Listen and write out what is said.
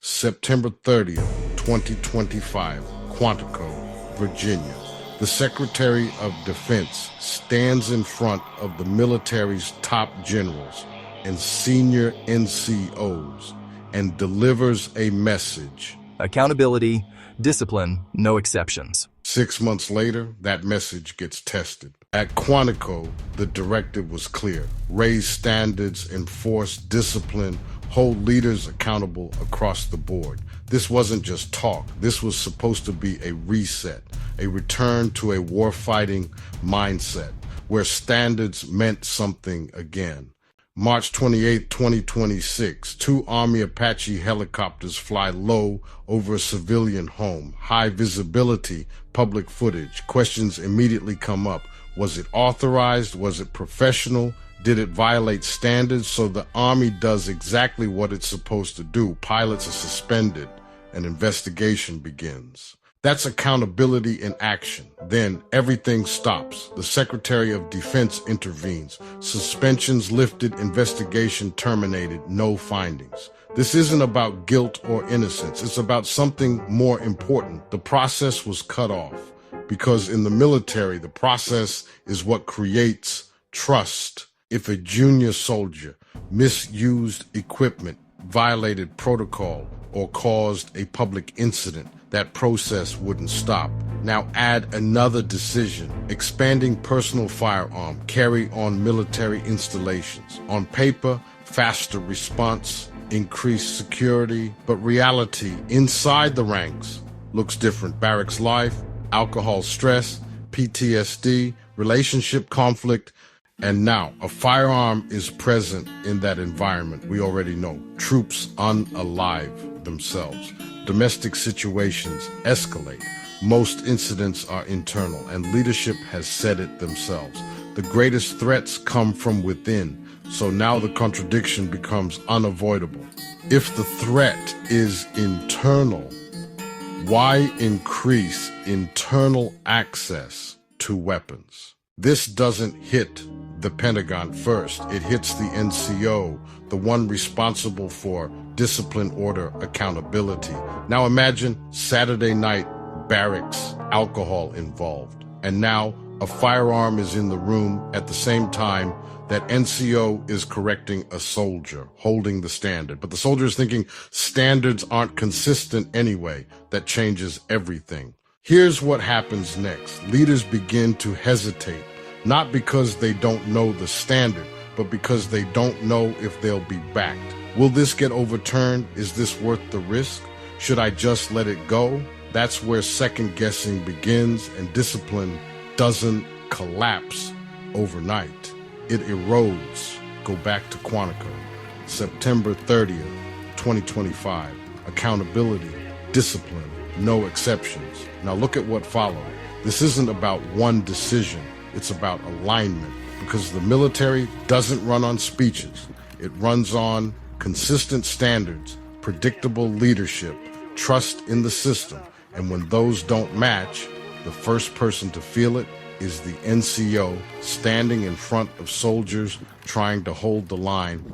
September 30th, 2025, Quantico, Virginia. The Secretary of Defense stands in front of the military's top generals and senior NCOs and delivers a message. Accountability, discipline, no exceptions. 6 months later, that message gets tested. At Quantico, the directive was clear. Raise standards, enforce discipline, hold leaders accountable across the board. This wasn't just talk. This was supposed to be a reset, a return to a warfighting mindset where standards meant something again. March 28, 2026, 2 Army Apache helicopters fly low over a civilian home. High visibility, public footage. Questions immediately come up. Was it authorized? Was it professional? Did it violate standards? So the Army does exactly what it's supposed to do. Pilots are suspended. An investigation begins. That's accountability in action. Then everything stops. The Secretary of Defense intervenes. Suspensions lifted, investigation terminated, no findings. This isn't about guilt or innocence. It's about something more important. The process was cut off because in the military, the process is what creates trust. If a junior soldier misused equipment, violated protocol, or caused a public incident, that process wouldn't stop. Now add another decision, expanding personal firearm, carry on military installations. On paper, faster response, increased security, but reality inside the ranks looks different. Barracks life, alcohol stress, PTSD, relationship conflict, and now a firearm is present in that environment. We already know. Troops unalive themselves. Domestic situations escalate. Most incidents are internal, and leadership has said it themselves. The greatest threats come from within, so now the contradiction becomes unavoidable. If the threat is internal, why increase internal access to weapons? This doesn't hit the Pentagon first. It hits the NCO, the one responsible for discipline, order, accountability. Now imagine Saturday night, barracks, alcohol involved. And now a firearm is in the room at the same time that NCO is correcting a soldier, holding the standard. But the soldier is thinking standards aren't consistent anyway. That changes everything. Here's what happens next. Leaders begin to hesitate, not because they don't know the standard, but because they don't know if they'll be backed. Will this get overturned? Is this worth the risk? Should I just let it go? That's where second guessing begins, and discipline doesn't collapse overnight. It erodes. Go back to Quantico. September 30th, 2025. Accountability, discipline, no exceptions. Now look at what followed. This isn't about one decision. It's about alignment, because the military doesn't run on speeches. It runs on consistent standards, predictable leadership, trust in the system. And when those don't match, the first person to feel it is the NCO standing in front of soldiers trying to hold the line